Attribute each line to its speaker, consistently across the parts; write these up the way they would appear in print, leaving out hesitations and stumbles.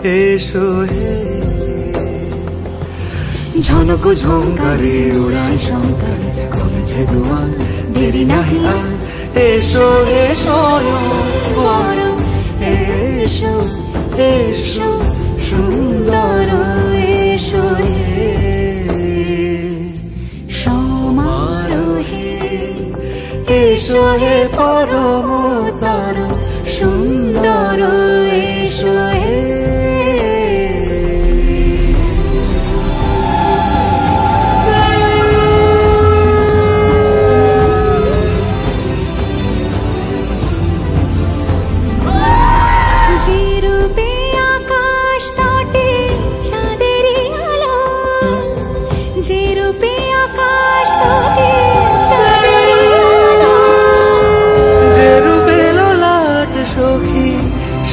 Speaker 1: এসো হে ঝনক ঝঙ্কারে উড়ায় শঙ্কারে কমেছে দুয়ার দেরি নাহি আর এসো এসো পরম এসো এসো সুন্দর এসো হে সমারোহে এসো হে পরমতর সুন্দর এসো হে যে রূপে আকাশ তবে চাঁদেরই আলো যে রূপে ললাট সখী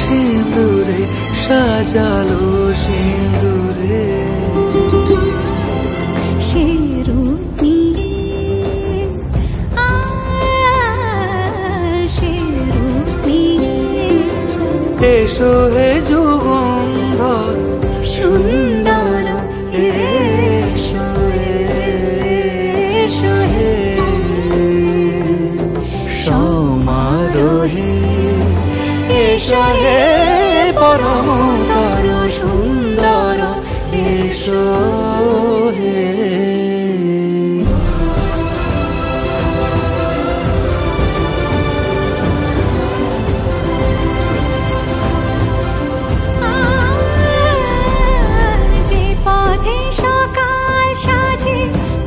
Speaker 1: সিঁদুরে সাজালো সিঁদুরে সে রূপ নিয়ে সে রূপ নিয়ে এসো হে যুগন্ধর সুন্দর এসো এসো হে সমারোহে এসো হে পরমতর সুন্দর এসো হে যে পথে সকাল সাজে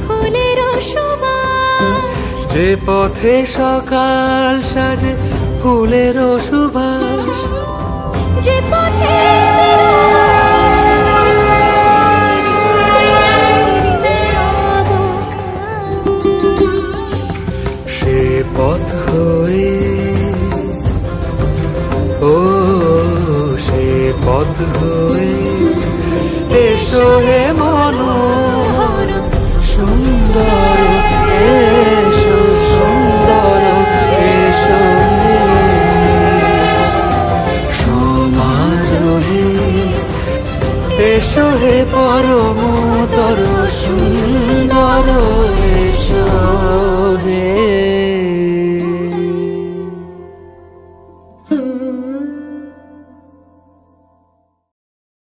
Speaker 1: ফুলের সুবাস যে পথে সকাল সাজে ফুলের সুবাস যে পথে সে পথ হয়ে ও সে পথ হয়ে এসো হে মনোহর সুন্দর এসো সুন্দর এসো সমারোহে এসো হে পরমতর সুন্দর এসো হে